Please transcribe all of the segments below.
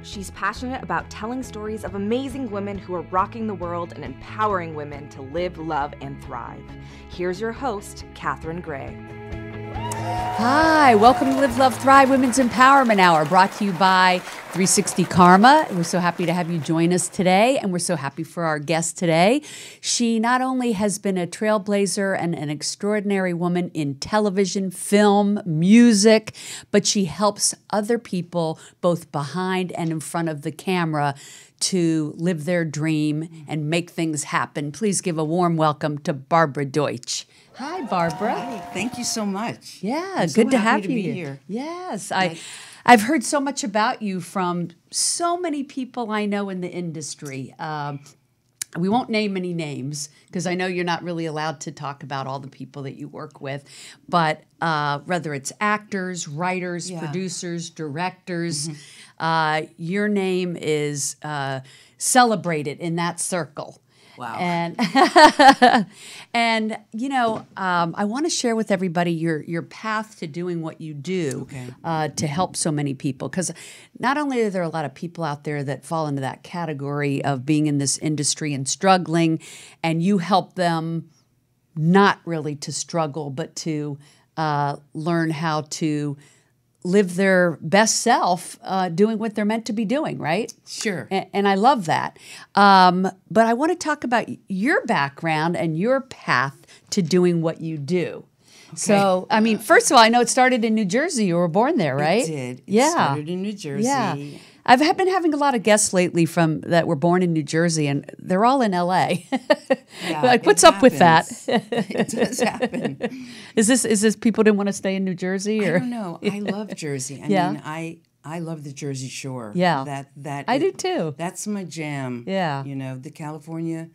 She's passionate about telling stories of amazing women who are rocking the world and empowering women to live, love, and thrive. Here's your host, Katherine Gray. Hi, welcome to Live, Love, Thrive Women's Empowerment Hour, brought to you by 360 Karma. We're so happy to have you join us today, and we're so happy for our guest today. She not only has been a trailblazer and an extraordinary woman in television, film, music, but she helps other people both behind and in front of the camera to live their dream and make things happen. Please give a warm welcome to Barbara Deutsch. Hi, Barbara. Hi, thank you so much. Yeah, I'm good so to happy have to you be here. Yes, I've heard so much about you from so many people I know in the industry. We won't name any names because I know you're not really allowed to talk about all the people that you work with, but whether it's actors, writers, producers, directors, your name is celebrated in that circle. Wow. And you know, I want to share with everybody your path to doing what you do to help so many people. Because not only are there a lot of people out there that fall into that category of being in this industry and struggling, and you help them not really to struggle, but to learn how to live their best self doing what they're meant to be doing, right? Sure. And I love that. But I want to talk about your background and your path to doing what you do. Okay. So, I mean, first of all, I know it started in New Jersey. You were born there, right? It did. It started in New Jersey. Yeah. I've been having a lot of guests lately that were born in New Jersey, and they're all in L.A. Like, what's up with that? It does happen. Is this people didn't want to stay in New Jersey? Or? I don't know. I love Jersey. I mean, I love the Jersey Shore. Yeah. I do too. That's my jam. Yeah. You know, the California,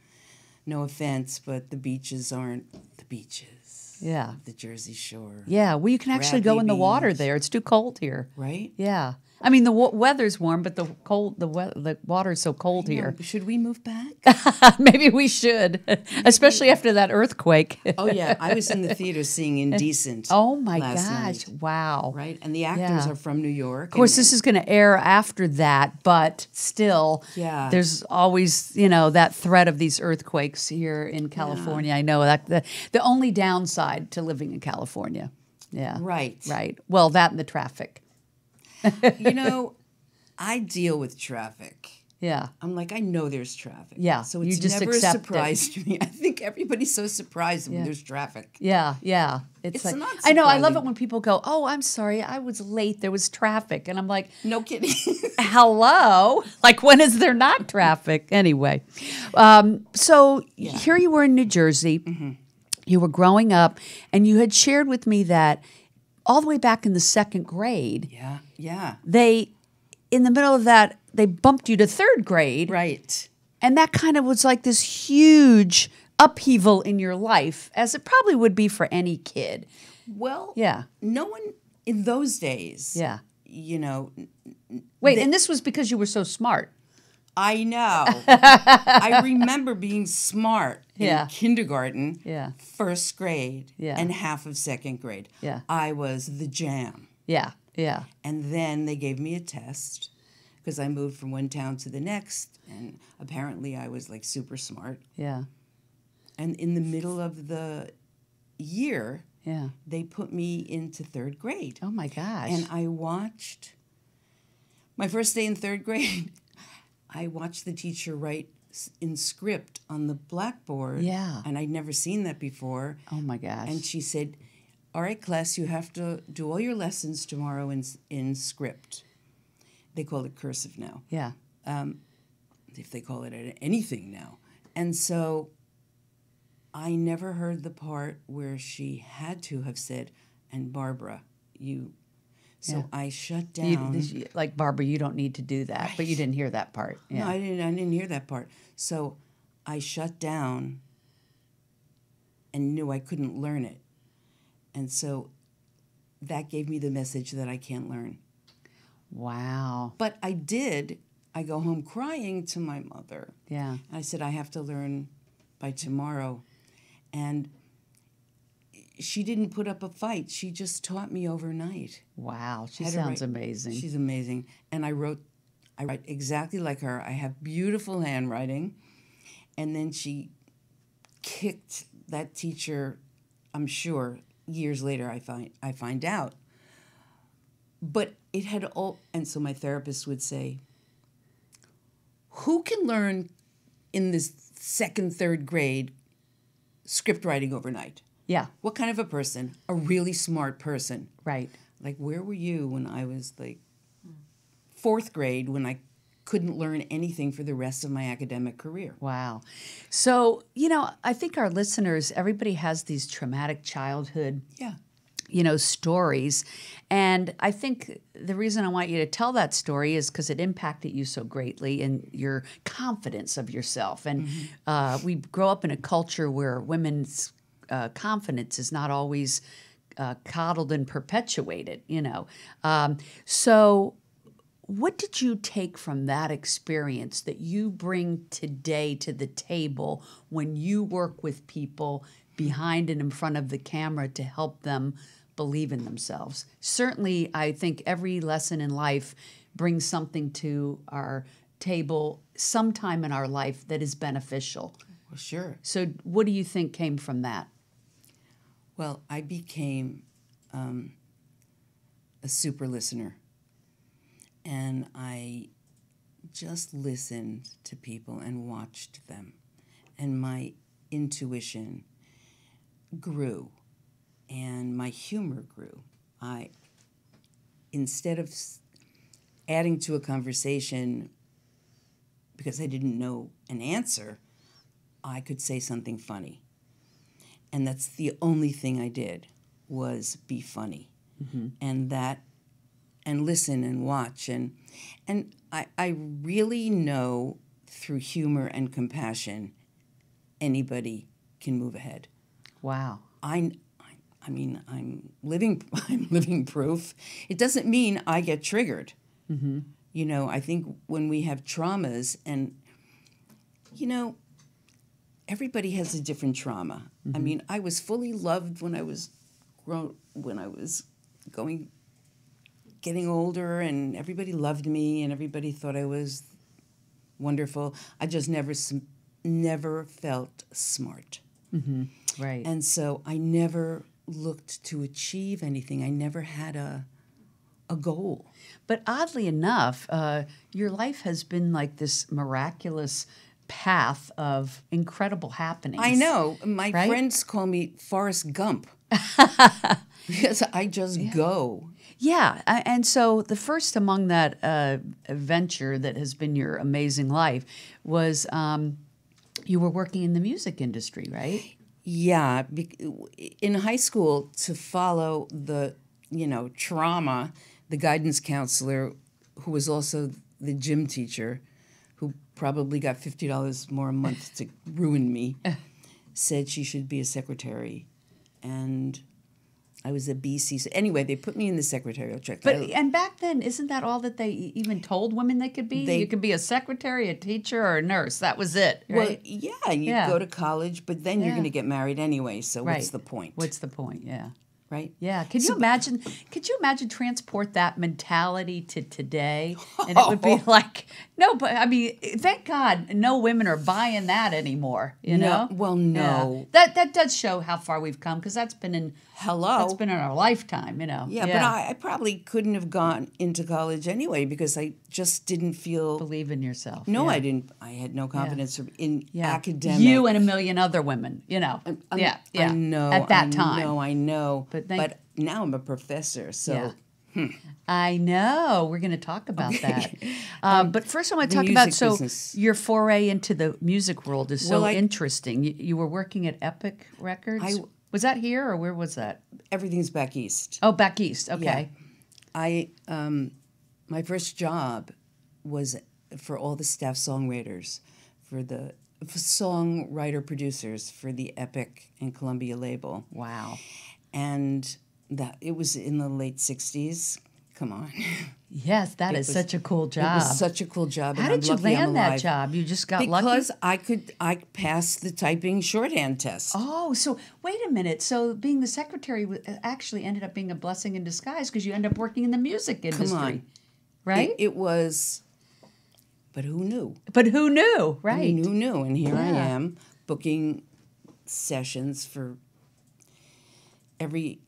no offense, but the beaches aren't the beaches. Yeah. The Jersey Shore. Yeah. Well, you can actually go in the water there. It's too cold here. Right? Yeah. I mean, the weather's warm, but the water's so cold here. Should we move back? Maybe we should, especially after that earthquake. Oh, yeah. I was in the theater seeing Indecent. Oh, my gosh. Night. Wow. Right? And the actors are from New York. Of course, this is going to air after that, but still, there's always, that threat of these earthquakes here in California. I know that the only downside to living in California. Yeah. Right. Right. Well, that and the traffic. I deal with traffic. Yeah. I'm like, I know there's traffic. Yeah. So it's just never a accept surprise to me. I think everybody's so surprised when there's traffic. Yeah, yeah. It's like, not I know, I love surprising. it when people go, oh, I'm sorry, I was late, there was traffic. And I'm like, No kidding. hello? Like, when is there not traffic? Anyway. So here you were in New Jersey. Mm-hmm. You were growing up, and you had shared with me that all the way back in the second grade, in the middle of that, they bumped you to third grade. Right. And that kind of was like this huge upheaval in your life, as it probably would be for any kid. Well, Yeah. no one in those days, Yeah. Wait, and this was because you were so smart. I know. I remember being smart in kindergarten, first grade, and half of second grade. Yeah. I was the jam. Yeah, yeah. And then they gave me a test because I moved from one town to the next, and apparently I was like super smart. Yeah. And in the middle of the year, Yeah. they put me into third grade. Oh, my gosh. And I watched, my first day in third grade, I watched the teacher write in script on the blackboard. Yeah. And I'd never seen that before. Oh, my gosh. And she said, all right, class, you have to do all your lessons tomorrow in script. They call it cursive now. Yeah. If they call it anything now. And so I never heard the part where she had to have said, and Barbara, you... So I shut down. Like, Barbara, you don't need to do that. Right. But you didn't hear that part. Yeah. No, I didn't hear that part. So I shut down and knew I couldn't learn it. And so that gave me the message that I can't learn. Wow. But I did. I go home crying to my mother. Yeah. I said, I have to learn by tomorrow. And she didn't put up a fight. She just taught me overnight. Wow. She Had to sounds write- amazing. She's amazing. And I wrote I write exactly like her. I have beautiful handwriting. And then she kicked that teacher, I'm sure, years later I find out. But it had all, and so my therapist would say, who can learn in this second, third grade script writing overnight? Yeah. What kind of a person? A really smart person. Right. Like, where were you when I was like fourth grade, when I couldn't learn anything for the rest of my academic career? Wow. So, I think our listeners, everybody has these traumatic childhood Yeah. Stories. And I think the reason I want you to tell that story is because it impacted you so greatly in your confidence of yourself. And we grow up in a culture where women's confidence is not always coddled and perpetuated, So what did you take from that experience that you bring today to the table when you work with people behind and in front of the camera to help them believe in themselves? Certainly, I think every lesson in life brings something to our table sometime in our life that is beneficial. Well, sure. So what do you think came from that? Well, I became a super listener. And I just listened to people and watched them. And my intuition grew. And my humor grew. Instead of adding to a conversation because I didn't know an answer, I could say something funny. And that's the only thing I did, was be funny. Mm-hmm. And listen and watch. And I really know through humor and compassion, anybody can move ahead. Wow. I mean, I'm living proof. It doesn't mean I get triggered. Mm-hmm. I think when we have traumas, and everybody has a different trauma. Mm-hmm. I mean, I was fully loved when I was getting older, and everybody loved me, and everybody thought I was wonderful. I just never felt smart. Mm-hmm. Right. And so I never looked to achieve anything. I never had a goal. But oddly enough, your life has been like this miraculous path of incredible happenings. I know. My right? friends call me Forrest Gump because I just go. Yeah. And so the first among that venture that has been your amazing life was you were working in the music industry, right? Yeah. In high school, to follow the, trauma, the guidance counselor, who was also the gym teacher, who probably got $50 more a month to ruin me, said she should be a secretary. And I was a BC. So anyway, they put me in the secretarial check. And back then, isn't that all that they even told women they could be? You could be a secretary, a teacher, or a nurse. That was it, right? Well, yeah, you go to college, but then you're going to get married anyway. So what's the point? What's the point? Yeah. Right? Yeah. Could you imagine transport that mentality to today? And it would be like, no, but I mean, thank God no women are buying that anymore, know? Well, no. Yeah. That does show how far we've come, because that's been in That's been in our lifetime, Yeah, but I probably couldn't have gone into college anyway because I just didn't feel... Believe in yourself. No, I didn't. I had no confidence in academic. You and a million other women, I know. At that time. I know. But now I'm a professor, so... Yeah. I know. We're going to talk about that. But first I want to talk about, business. Your foray into the music world is so interesting. You were working at Epic Records? Was that here, or where was that? Everything's back east. Oh, back east. Okay. Yeah. My first job was for all the staff songwriters, for songwriter producers for the Epic and Columbia label. Wow. And it was in the late 60s. Come on. Yes, that is such a cool job. It was such a cool job. How did you land that job? You just got lucky? Because I passed the typing shorthand test. Oh, so wait a minute. So being the secretary actually ended up being a blessing in disguise, because you end up working in the music industry. Come on. Right? It was But who knew? But who knew, right? I mean, who knew? And here I Yeah. am booking sessions for every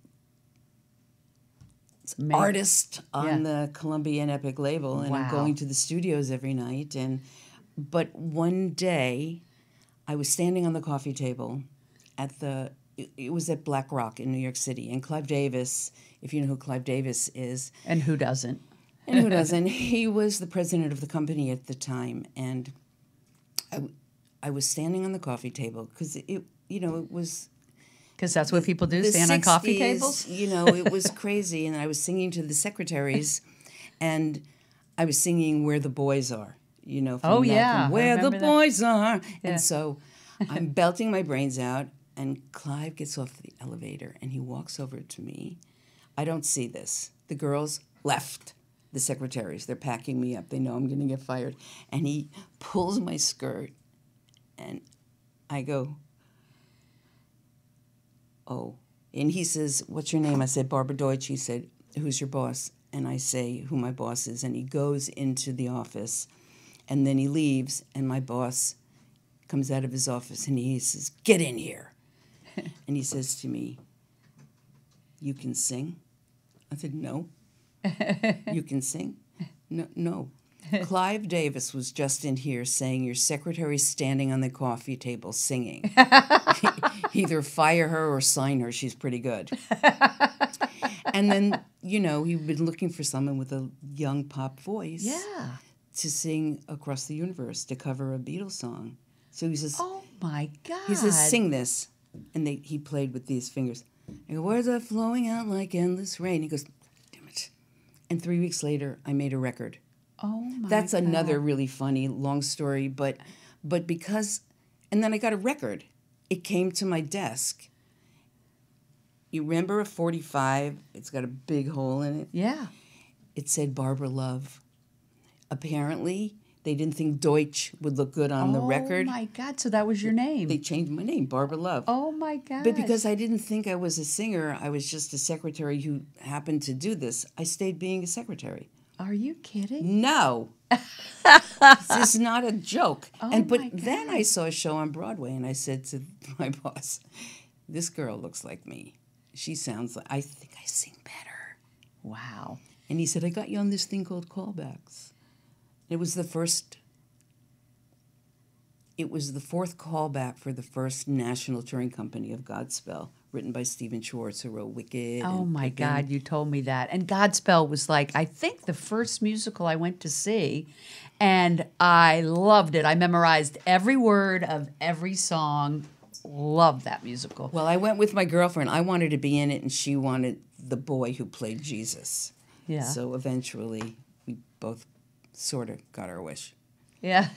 artist on the Columbian Epic label, and I'm Wow. going to the studios every night. But one day, I was standing on the coffee table it was at Black Rock in New York City, and Clive Davis, if you know who Clive Davis is, And who doesn't? and who doesn't, he was the president of the company at the time, and I was standing on the coffee table because it was. Because that's what people do, The stand on coffee 60s, tables? It was crazy. And I was singing to the secretaries, and I was singing Where the Boys Are, from Oh, Malcolm, yeah, I Where the remember that. Boys Are. Yeah. And so I'm belting my brains out, and Clive gets off the elevator, and he walks over to me. I don't see this. The girls left, the secretaries. They're packing me up. They know I'm going to get fired. And he pulls my skirt, and I go, oh. And he says, what's your name? I said, Barbara Deutsch. He said, who's your boss? And I say who my boss is. And he goes into the office, and then he leaves, and my boss comes out of his office, and he says, get in here. And he says to me, you can sing? I said, no. You can sing? No. Clive Davis was just in here saying your secretary's standing on the coffee table singing. Either fire her or sign her. She's pretty good. And then, he'd been looking for someone with a young pop voice to sing Across the Universe, to cover a Beatles song. So he says, Oh, my God. he says, sing this. And he played with these fingers. I go, words are flowing out like endless rain. He goes, damn it. And 3 weeks later, I made a record. Oh, my That's God. another really funny, long story. But because, and then I got a record. It came to my desk. You remember a 45? It's got a big hole in it. Yeah. It said Barbara Love. Apparently, they didn't think Deutsch would look good on the record. Oh, my God. So that was your name. They changed my name, Barbara Love. Oh, my God. But because I didn't think I was a singer, I was just a secretary who happened to do this, I stayed being a secretary. Are you kidding? No. This is not a joke. Oh, But my then God. I saw a show on Broadway, and I said to my boss, this girl looks like me. She sounds like, I think I sing better. Wow. And he said, I got you on this thing called callbacks. It was the fourth callback for the first national touring company of Godspell, written by Stephen Schwartz, who wrote Wicked. Oh, and my Pippin. God. You told me that. And Godspell was like, I think the first musical I went to see, and I loved it. I memorized every word of every song. Loved that musical. Well, I went with my girlfriend. I wanted to be in it, and she wanted the boy who played Jesus. Yeah. So eventually, we both sort of got our wish. Yeah.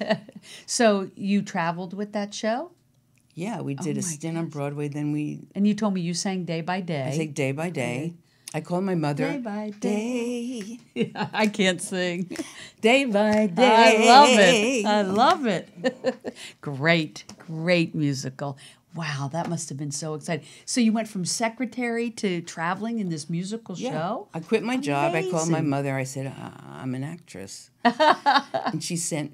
So you traveled with that show? Yeah, we did my a stint on Broadway. Then And you told me you sang Day by Day. I think Day by Day. I called my mother. Day by day. Day. I can't sing. Day by day. I love it. Great musical. Wow, that must have been so exciting. So you went from secretary to traveling in this musical show? I quit my job. I called my Amazing. mother. I said, I'm an actress. And she sent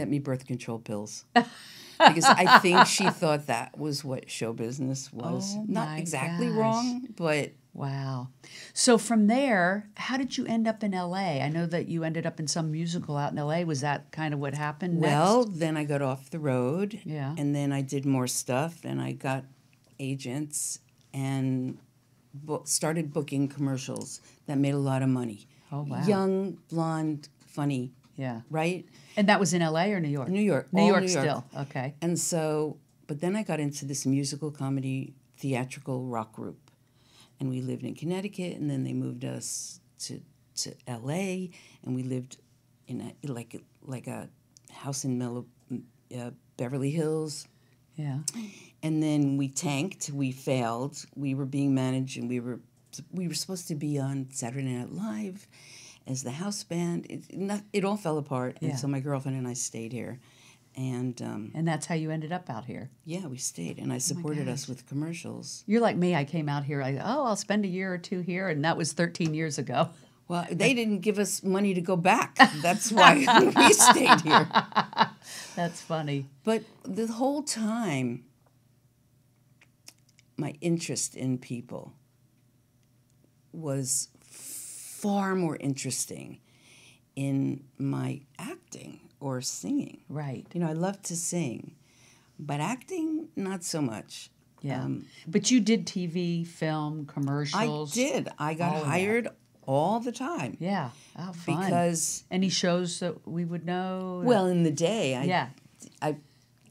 me birth control pills. Because I think she thought that was what show business was. Oh, Not my exactly gosh. wrong, but Wow. So from there, how did you end up in L.A.? I know that you ended up in some musical out in L.A. Was that kind of what happened next? well, then I got off the road. Yeah. And then I did more stuff, and I got agents and started booking commercials that made a lot of money. Oh, wow. Young, blonde, funny, Yeah. right? And that was in L.A. or New York? New York. New all York New York. still. Okay. And so, but then I got into this musical comedy theatrical rock group. And we lived in Connecticut, and then they moved us to L.A., and we lived in a house in Beverly Hills. Yeah. And then we tanked. We failed. We were being managed, and we were supposed to be on Saturday Night Live as the house band. It all fell apart, and Yeah. so my girlfriend and I stayed here. And that's how you ended up out here. yeah, we stayed, and I supported us with commercials. You're like me. I came out here. I'll spend a year or two here, and that was 13 years ago. Well, they didn't give us money to go back. That's why we stayed here. That's funny. But the whole time, my interest in people was far more interesting in my acting or singing. Right. You know, I love to sing, but acting, not so much. Yeah. But you did TV, film, commercials. I did. I got hired all the time. Yeah. Oh, fun. Because... Any shows that we would know? Well, in the day, I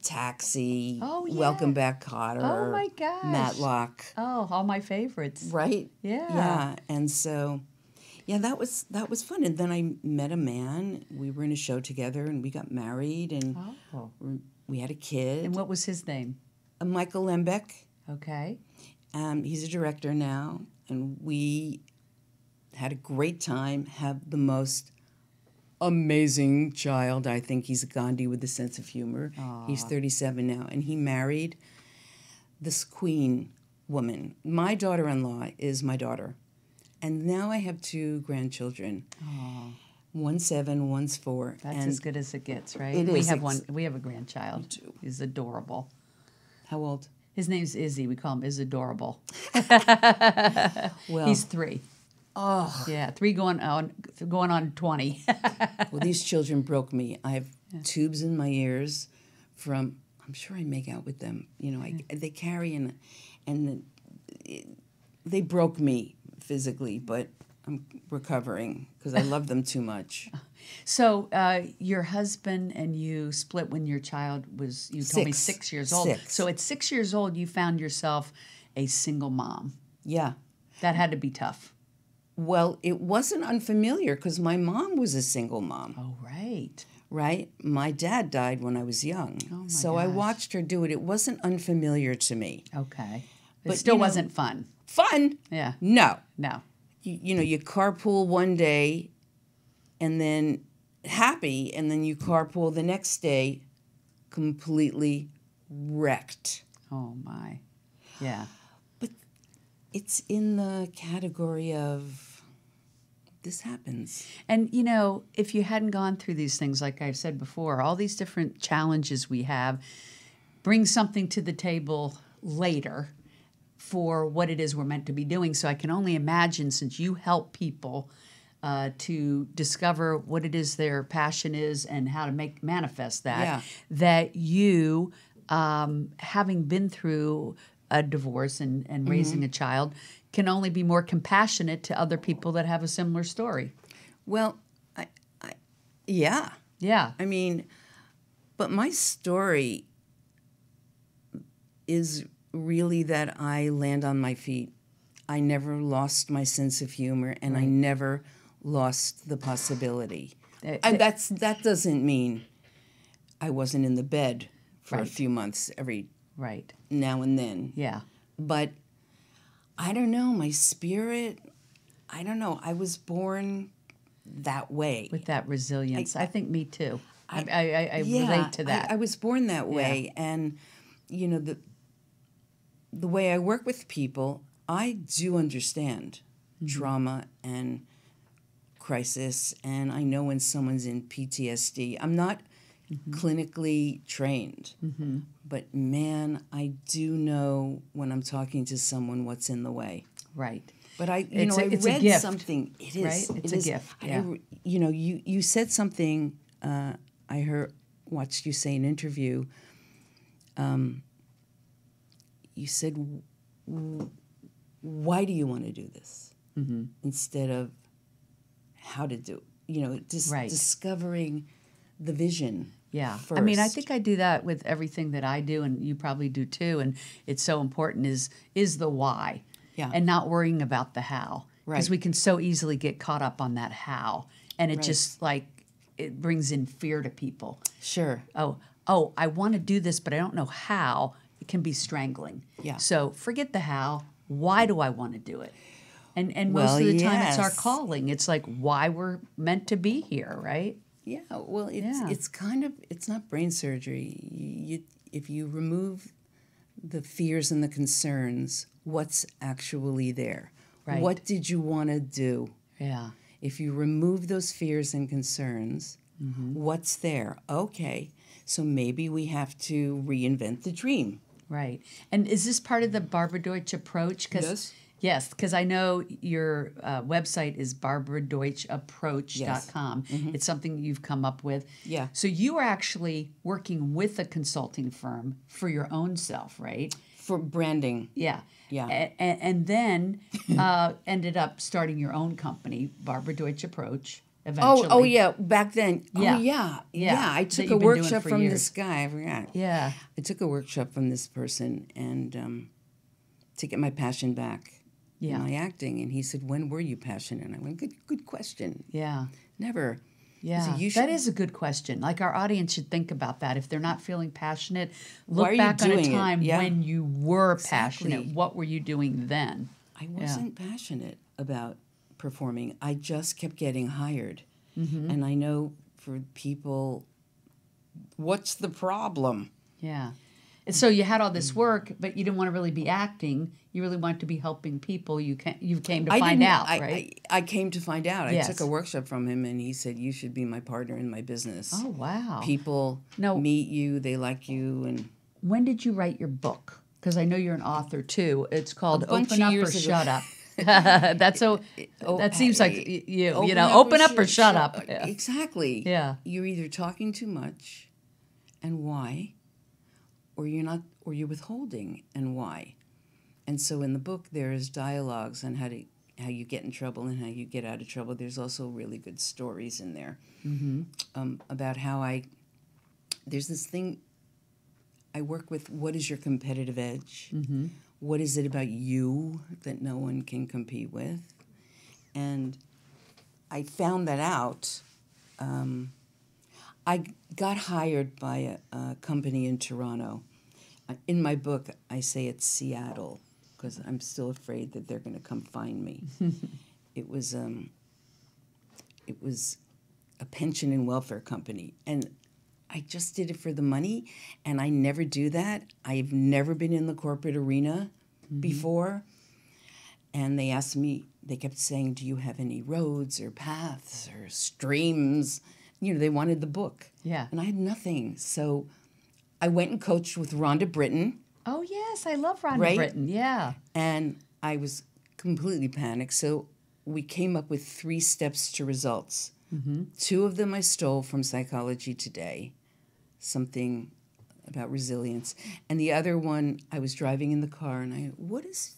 Taxi, Oh, yeah. Welcome Back, Kotter. Oh, my gosh. Matlock. Oh, all my favorites. Right? Yeah. Yeah. And so, yeah, that was fun. And then I met a man. We were in a show together, and we got married, and we had a kid. And what was his name? Michael Lembeck. Okay. He's a director now, and we had a great time, have the most amazing child. I think he's a Gandhi with a sense of humor. Aww. He's 37 now, and he married this queen woman. My daughter-in-law is my daughter, and now I have 2 grandchildren. Aww. One's 7, one's 4. That's as good as it gets, right? It we is. Have one. We have a grandchild. He's adorable. How old? His name's Izzy. We call him Isadorable. Well, he's 3. Oh, yeah, 3 going on 20. Well, these children broke me. I have tubes in my ears from. I'm sure I make out with them. You know, they carry and they broke me physically, but I'm recovering because I love them too much. So your husband and you split when your child was, you told me 6 years old. 6. So at 6 years old, you found yourself a single mom. Yeah. That had to be tough. Well, it wasn't unfamiliar because my mom was a single mom. Oh, right. Right? My dad died when I was young. Oh, my so gosh. I watched her do it. It wasn't unfamiliar to me. Okay. But It still you know, wasn't fun. Fun? Yeah. No. No. You know, you carpool one day and then happy, and then you carpool the next day completely wrecked. Oh, my. Yeah. But it's in the category of this happens. And, you know, if you hadn't gone through these things, like I've said before, all these different challenges we have bring something to the table later for what it is we're meant to be doing. So I can only imagine, since you help people to discover what it is their passion is and how to manifest that, that you, having been through a divorce and raising a child, can only be more compassionate to other people that have a similar story. Well, yeah. Yeah. I mean, but my story is really that I land on my feet. I never lost my sense of humor, and I never lost the possibility. And that doesn't mean I wasn't in the bed for a few months every now and then. Yeah. But I don't know, my spirit, I don't know. I was born that way. With that resilience. I think me too. I relate to that. I was born that way. Yeah. And, you know, the way I work with people, I do understand trauma and crisis, and I know when someone's in PTSD. I'm not clinically trained, but man, I do know when I'm talking to someone what's in the way. Right. But I it's read a gift. something. It is. Right? It's a gift. Yeah. You know, you said something. I watched you say in an interview. You said, "Why do you want to do this?" Instead of how to do it. You know, discovering the vision. Yeah. First. I mean, I think I do that with everything that I do, and you probably do too. And it's so important is the why. Yeah. And not worrying about the how. Right. Because we can so easily get caught up on that how. And it just it brings in fear to people. Sure. Oh, I want to do this, but I don't know how. It can be strangling. Yeah. So forget the how. Why do I want to do it? And most of the time it's our calling. It's like why we're meant to be here, right? Yeah. Well, it's kind of, it's not brain surgery. If you remove the fears and the concerns, what's actually there? Right. What did you want to do? Yeah. If you remove those fears and concerns, what's there? Okay, so maybe we have to reinvent the dream. Right. And is this part of the Barbara Deutsch Approach? Yes. Yes, because I know your website is barbaradeutschapproach.com. It's something you've come up with. Yeah. So you are actually working with a consulting firm for your own self, right? For branding. Yeah. Yeah. And then ended up starting your own company, Barbara Deutsch Approach, eventually. Oh, yeah, back then. Yeah. Oh, yeah. Yeah, I that took a you've been doing workshop for from years. this guy. I forgot. Yeah. I took a workshop from this person and to get my passion back Yeah. in my acting. And he said, when were you passionate? And I went, good question. Yeah. Never. Yeah, So you that should- is a good question. Like our audience should think about that. If they're not feeling passionate, Why are look you back on a doing it? time Yeah. when you were Exactly. passionate. What were you doing then? I wasn't passionate about performing. I just kept getting hired. And I know for people, what's the problem? Yeah. And so you had all this work, but you didn't want to really be acting. You really wanted to be helping people. You came to find out, right? I came to find out. Yes. I took a workshop from him, and he said, you should be my partner in my business. Oh, wow. People No. meet you, they like you, and When did you write your book? Because I know you're an author too. It's called bunch Open of Up or years ago. Shut Up. That's so. That seems like you. Open up or shut up. Yeah. Exactly. Yeah. You're either talking too much, and why, or you're withholding, and why. And so in the book there's dialogues on how you get in trouble and how you get out of trouble. There's also really good stories in there about how there's this thing I work with. What is your competitive edge? What is it about you that no one can compete with? And I found that out. I got hired by a company in Toronto. In my book, I say it's Seattle because I'm still afraid that they're going to come find me. It was a pension and welfare company, and I just did it for the money, and I never do that. I've never been in the corporate arena before. And they asked me, they kept saying, do you have any roads or paths or streams? They wanted the book. Yeah. And I had nothing. So I went and coached with Rhonda Britton, Oh yes, I love Rhonda Right? Britton. Yeah. and I was completely panicked. So we came up with 3 steps to results. 2 of them I stole from Psychology Today, something about resilience. And the other one, I was driving in the car, and I, what is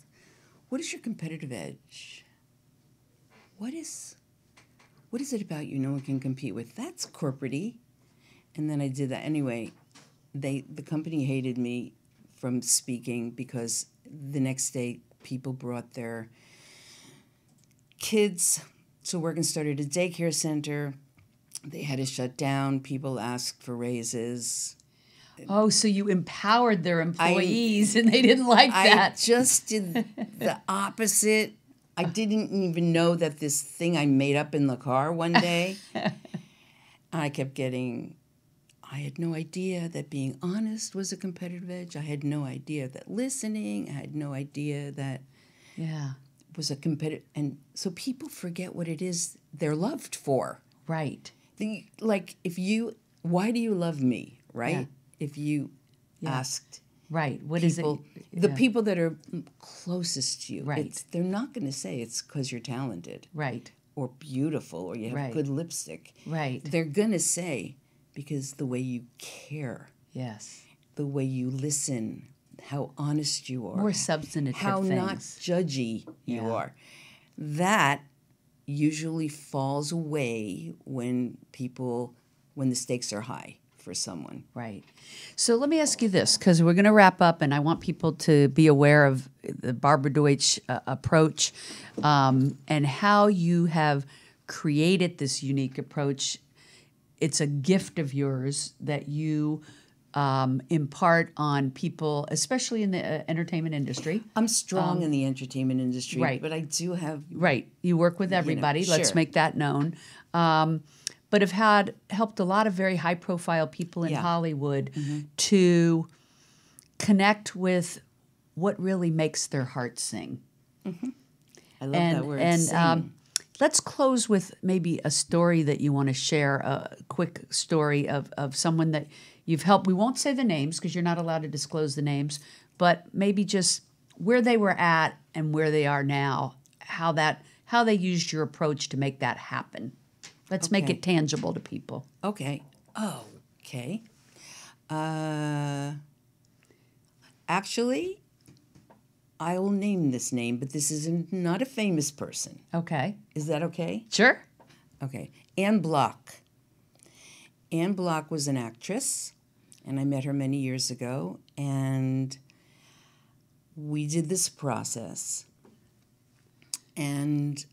your competitive edge? What is it about you no one can compete with? That's corporate-y. And then I did that. Anyway, the company hated me from speaking because the next day people brought their kids to work and started a daycare center. They had to shut down. People asked for raises. Oh, so you empowered their employees and they didn't like I that. just did the opposite. I didn't even know that this thing I made up in the car one day. I had no idea that being honest was a competitive edge. I had no idea that listening, I had no idea that Yeah. was a competitive. And so people forget what it is they're loved for. Right. Why do you love me, right? Yeah. If you asked Right. What is people, it? the people that are closest to you, Right. they're not going to say it's because you're talented Right. or beautiful or you have Right. good lipstick. Right. They're going to say because the way you care, Yes. the way you listen, how honest you are, More substantive how things. not judgy you Yeah. are. That usually falls away when the stakes are high for someone. Right. So let me ask you this, because we're going to wrap up, and I want people to be aware of the Barbara Deutsch approach and how you have created this unique approach. It's a gift of yours that you impart on people, especially in the entertainment industry. I'm strong in the entertainment industry, right. but I do have Right. You work with everybody. Let's sure. make that known. But have helped a lot of very high-profile people in Hollywood to connect with what really makes their heart sing. I love that word. Sing. Let's close with maybe a story that you want to share, a quick story of someone that you've helped. We won't say the names because you're not allowed to disclose the names, but maybe just where they were at and where they are now, how they used your approach to make that happen. Let's make it tangible to people. Okay. Okay. Actually, I will name this name, but this is not a famous person. Okay. Is that okay? Sure. Okay. Anne Block. Anne Block was an actress, and I met her many years ago, and we did this process. And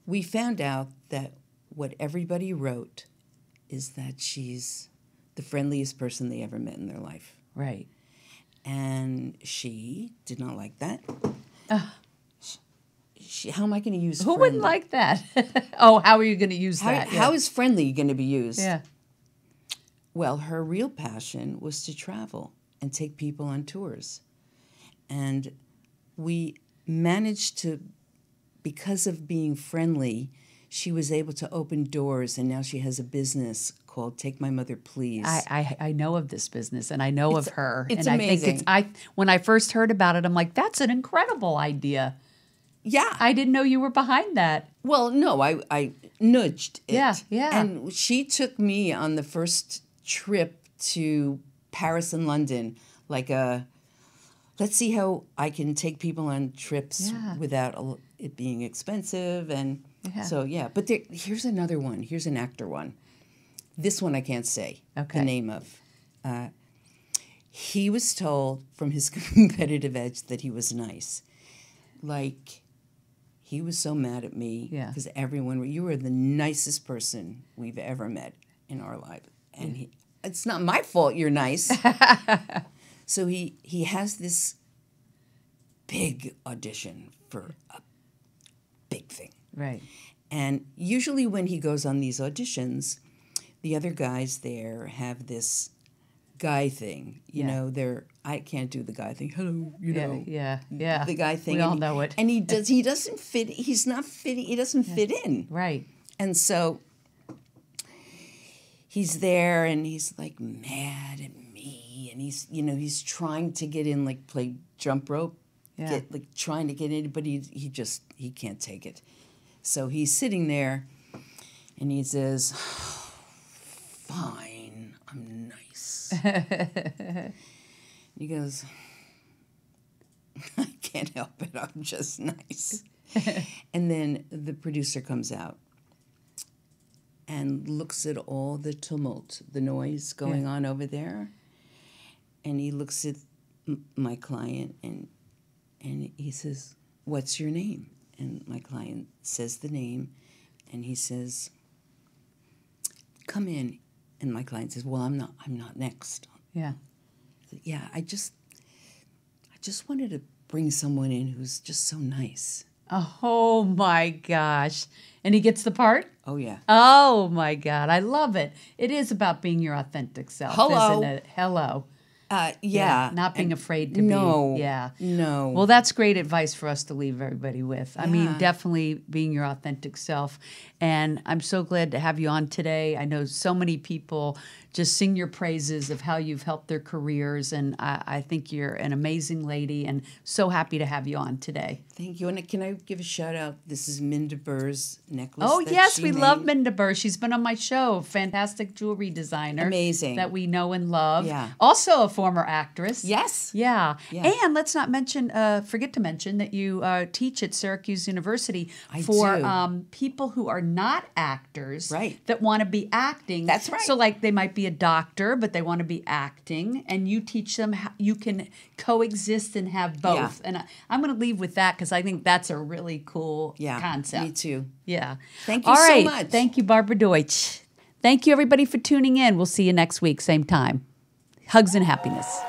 we found out that what everybody wrote is that she's the friendliest person they ever met in their life. Right. And she did not like that. How am I going to use Who friendly? wouldn't like that? Oh, how are you going to use that? How is friendly going to be used? Yeah. Well, her real passion was to travel and take people on tours. And we managed to, because of being friendly, she was able to open doors, and now she has a business called Take My Mother Please. I know of this business, and I know of her. It's and amazing. I think when I first heard about it, I'm like, that's an incredible idea. Yeah. I didn't know you were behind that. Well, no, I nudged it. Yeah. And she took me on the first trip to Paris and London, like let's see how I can take people on trips without it being expensive. And but here's another one. Here's an actor one. This one I can't say the name of. He was told from his competitive edge that he was nice. Like, he was so mad at me because you were the nicest person we've ever met in our life. And it's not my fault you're nice. So he has this big audition for a big thing. Right. And usually when he goes on these auditions, the other guys there have this guy thing. You know, I can't do the guy thing. Hello, you know. Yeah. The guy thing. We all know it. And he doesn't fit. He's not fitting. He doesn't fit in. Right. And so he's there, and he's like mad at me, and he's trying to get in, like play jump rope, trying to get in, but he can't take it. So he's sitting there, and he says, "Fine, I'm nice." He goes, "I can't help it. I'm just nice." And then the producer comes out and looks at all the tumult, the noise going on over there. And he looks at my client and he says, "What's your name?" And my client says the name, and he says, "Come in." And my client says, "Well, I'm not next." Yeah. Yeah, I just wanted to bring someone in who's just so nice. Oh my gosh. And he gets the part? Oh, yeah. Oh my God. I love it. It is about being your authentic self, isn't it? Hello. Yeah. Not being afraid to be. Yeah. No. Well, that's great advice for us to leave everybody with. I mean, definitely being your authentic self. And I'm so glad to have you on today. I know so many people just sing your praises of how you've helped their careers. And I think you're an amazing lady, and so happy to have you on today. Thank you. And can I give a shout out? This is Minda Burr's necklace. Oh, yes. We love Minda Burr. She's been on my show. Fantastic jewelry designer. Amazing. That we know and love. Yeah. Also a former actress. Yes. Yeah. And let's not forget to mention that you teach at Syracuse University for people who are not actors that want to be acting. That's right. So like they might be a doctor, but they want to be acting, and you teach them how you can coexist and have both. Yeah. And I'm going to leave with that because I think that's a really cool concept. Me too. Yeah. Thank you so much. Thank you, Barbara Deutsch. Thank you, everybody, for tuning in. We'll see you next week, same time. Hugs and happiness.